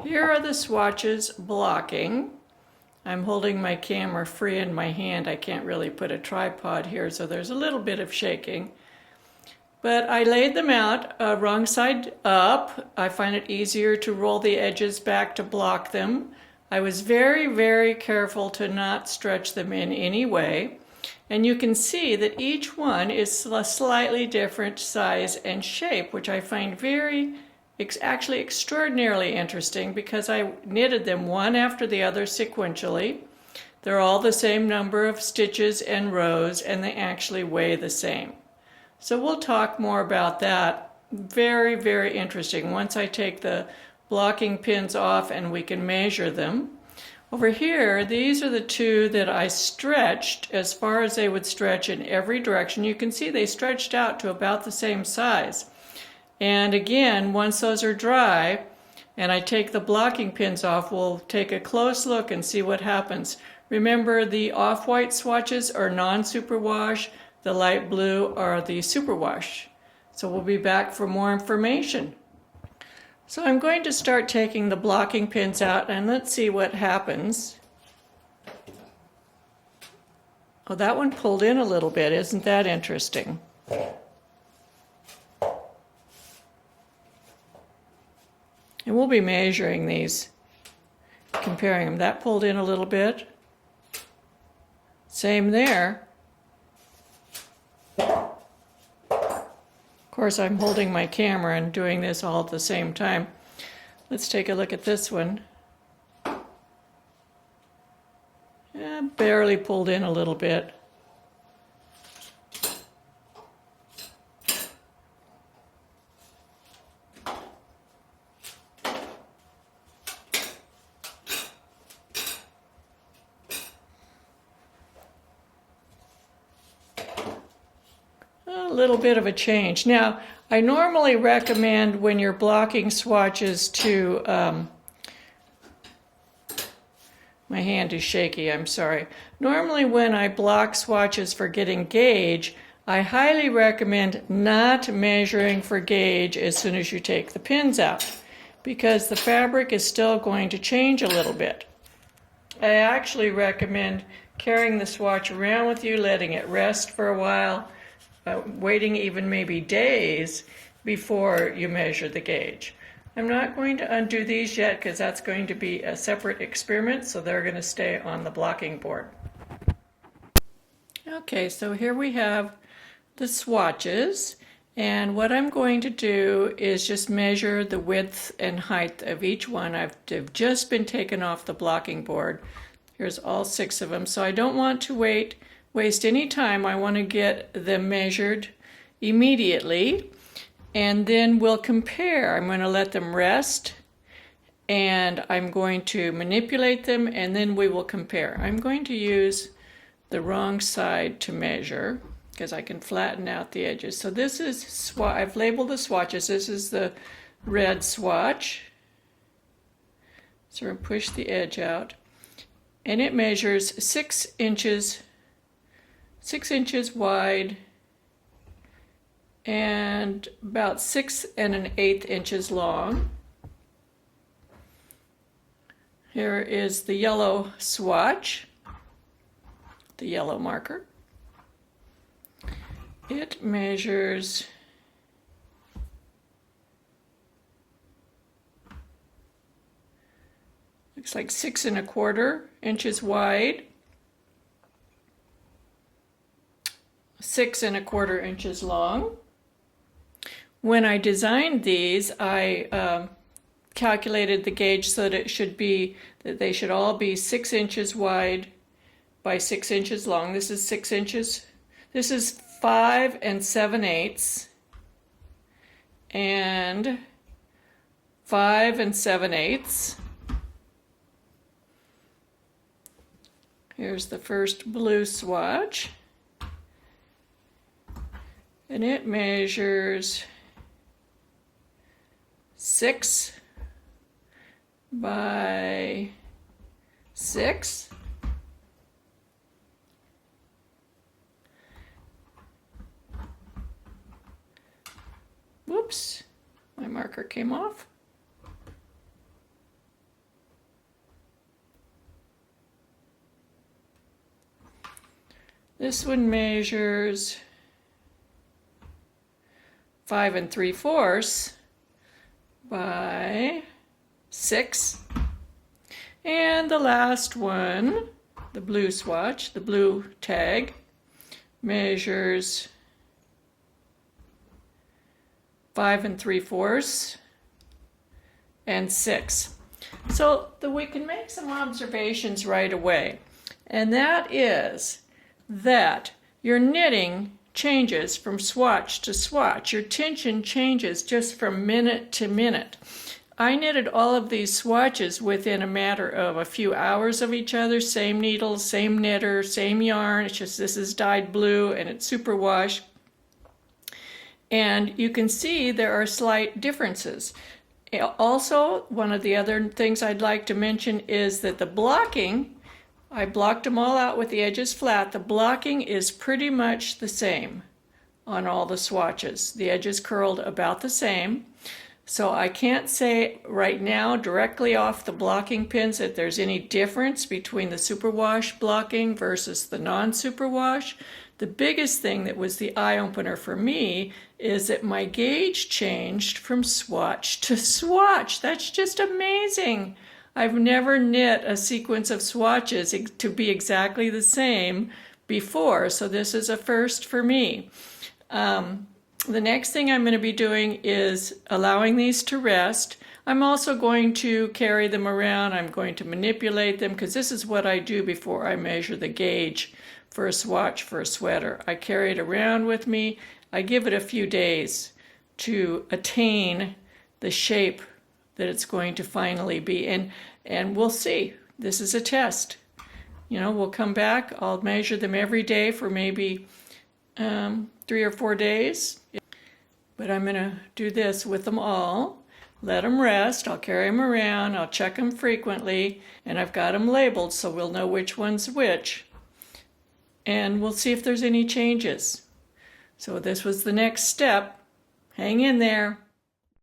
Here are the swatches blocking. I'm holding my camera free in my hand. I can't really put a tripod here, so there's a little bit of shaking. But I laid them out wrong side up. I find it easier to roll the edges back to block them. I was very, very careful to not stretch them in any way. And you can see that each one is a slightly different size and shape, which I find actually extraordinarily interesting because I knitted them one after the other sequentially. They're all the same number of stitches and rows, and they actually weigh the same. So we'll talk more about that. Very, very interesting. Once I take the blocking pins off and we can measure them. Over here, these are the two that I stretched as far as they would stretch in every direction. You can see they stretched out to about the same size. And again, once those are dry and I take the blocking pins off, we'll take a close look and see what happens. Remember, the off-white swatches are non-superwash, the light blue are the superwash. So we'll be back for more information. So I'm going to start taking the blocking pins out and let's see what happens. Oh, that one pulled in a little bit. Isn't that interesting? And we'll be measuring these, comparing them. That pulled in a little bit. Same there. Of course, I'm holding my camera and doing this all at the same time. Let's take a look at this one. Barely pulled in a little bit. A little bit of a change. Now, I normally recommend when you're blocking swatches to, my hand is shaky, I'm sorry. Normally when I block swatches for getting gauge, I highly recommend not measuring for gauge as soon as you take the pins out, because the fabric is still going to change a little bit. I actually recommend carrying the swatch around with you, letting it rest for a while, waiting even maybe days before you measure the gauge. I'm not going to undo these yet because that's going to be a separate experiment, so they're going to stay on the blocking board. Okay, so here we have the swatches, and what I'm going to do is just measure the width and height of each one. They've just been taken off the blocking board. Here's all 6 of them, so I don't want to waste any time. I want to get them measured immediately, and then we'll compare. I'm going to let them rest, and I'm going to manipulate them, and then we will compare. I'm going to use the wrong side to measure because I can flatten out the edges. So this is, I've labeled the swatches. This is the red swatch. So we're going to push the edge out, and it measures 6 inches wide and about 6 1/8 inches long. Here is the yellow swatch, the yellow marker. It measures looks like 6 1/4 inches wide, 6 1/4 inches long. When I designed these, I calculated the gauge so that they should all be 6 inches wide by 6 inches long. This is 6 inches. This is 5 7/8 and 5 7/8. Here's the first blue swatch, and it measures 6 by 6. Whoops, my marker came off. This one measures 5 3/4 by 6. And the last one, the blue swatch, the blue tag, measures 5 3/4 and 6. So we can make some observations right away. And that is that your knitting changes from swatch to swatch. Your tension changes just from minute to minute. I knitted all of these swatches within a matter of a few hours of each other. Same needle, same knitter, same yarn. It's just this is dyed blue and it's superwash. And you can see there are slight differences. Also, one of the other things I'd like to mention is that the blocking, I blocked them all out with the edges flat. The blocking is pretty much the same on all the swatches. The edges curled about the same. So I can't say right now directly off the blocking pins that there's any difference between the superwash blocking versus the non-superwash. The biggest thing that was the eye-opener for me is that my gauge changed from swatch to swatch. That's just amazing. I've never knit a sequence of swatches to be exactly the same before, so this is a first for me. The next thing I'm going to be doing is allowing these to rest. I'm also going to carry them around. I'm going to manipulate them because this is what I do before I measure the gauge for a swatch for a sweater. I carry it around with me. I give it a few days to attain the shape that it's going to finally be. And we'll see. This is a test. You know, we'll come back. I'll measure them every day for maybe 3 or 4 days. But I'm going to do this with them all. Let them rest. I'll carry them around. I'll check them frequently. And I've got them labeled so we'll know which one's which. And we'll see if there's any changes. So this was the next step. Hang in there.